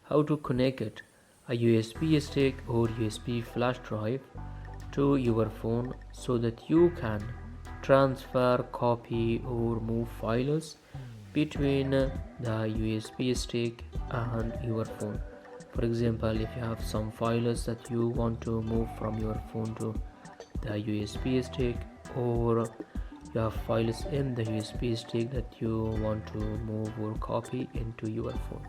how to connect it, a USB stick or USB flash drive to your phone so that you can transfer, copy or move files between the USB stick and your phone. For example, if you have some files that you want to move from your phone to the USB stick, or you have files in the USB stick that you want to move or copy into your phone.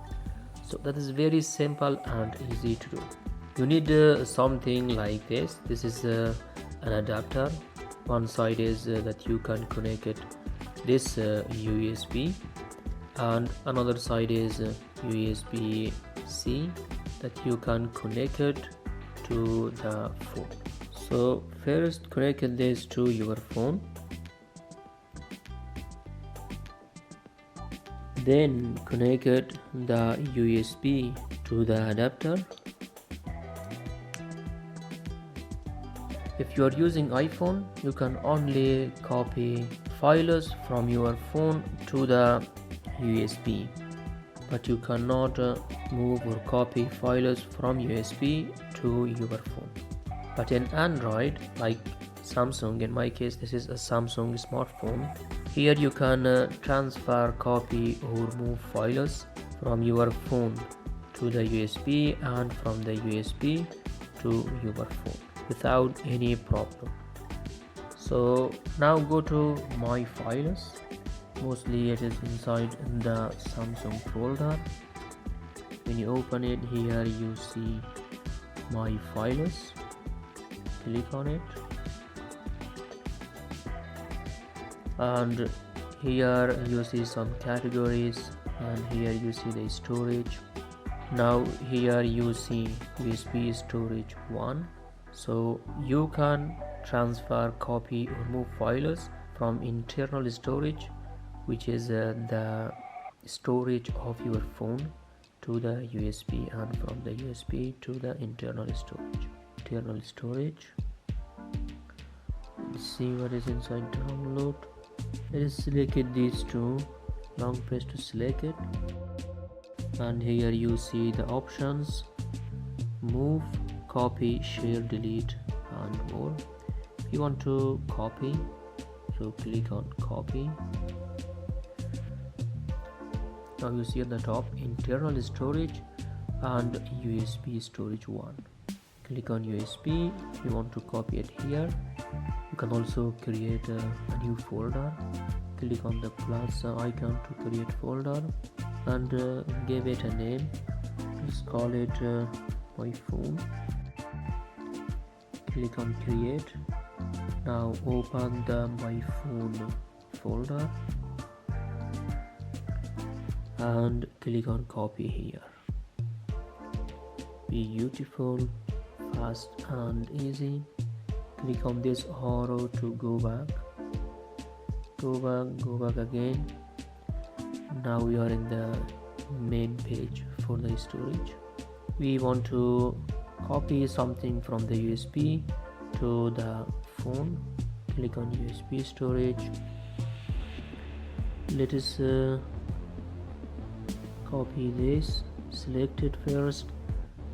So that is very simple and easy to do. You need something like this. This is an adapter. One side is that you can connect it this USB, and another side is USB-C that you can connect it to the phone. So first connect this to your phone, then connect the USB to the adapter. If you are using iPhone, you can only copy files from your phone to the USB, but you cannot move or copy files from USB to your phone. But in Android, like Samsung, in my case this is a Samsung smartphone, here you can transfer, copy or move files from your phone to the USB and from the USB to your phone without any problem. So now go to my files. Mostly it is inside in the Samsung folder. When you open it, here you see my files. Click on it, and here you see some categories, and here you see the storage. Now here you see USB storage 1. So you can transfer, copy or move files from internal storage, which is the storage of your phone, to the USB, and from the USB to the internal storage. Let's see what is inside download. Let us select these two, long press to select it, and here you see the options: move, copy, share, delete and more. If you want to copy, so click on copy. Now you see at the top internal storage and USB storage 1. Click on USB. If you want to copy it here, you can also create a new folder. Click on the plus icon to create folder and give it a name. Let's call it my phone. Click on create. Now open the my phone folder and click on copy here. Beautiful, fast and easy. Click on this arrow to go back, go back again. Now we are in the main page for the storage. We want to copy something from the USB to the phone. Click on USB storage. Let us copy this. Select it first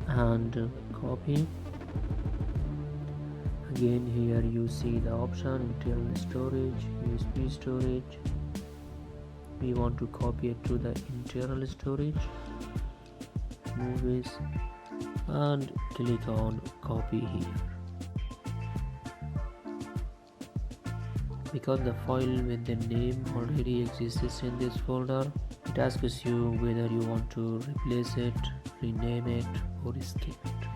and copy. Again, here you see the option internal storage, USB storage. We want to copy it to the internal storage, movies, and click on copy here. Because the file with the name already exists in this folder, it asks you whether you want to replace it, rename it or skip it.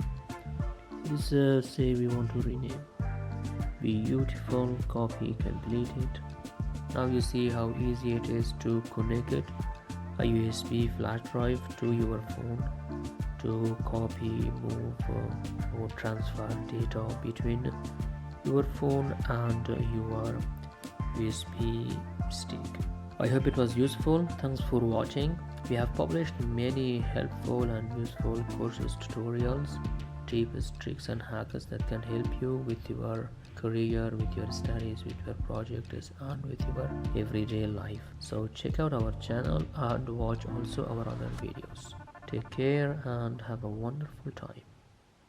Let's say we want to rename. Beautiful, copy completed. Now you see how easy it is to connect it, a USB flash drive to your phone, to copy, move or transfer data between your phone and your USB stick. I hope it was useful. Thanks for watching. We have published many helpful and useful courses, tutorials, tips, tricks and hacks that can help you with your career, with your studies, with your projects and with your everyday life. So check out our channel and watch also our other videos. Take care and have a wonderful time.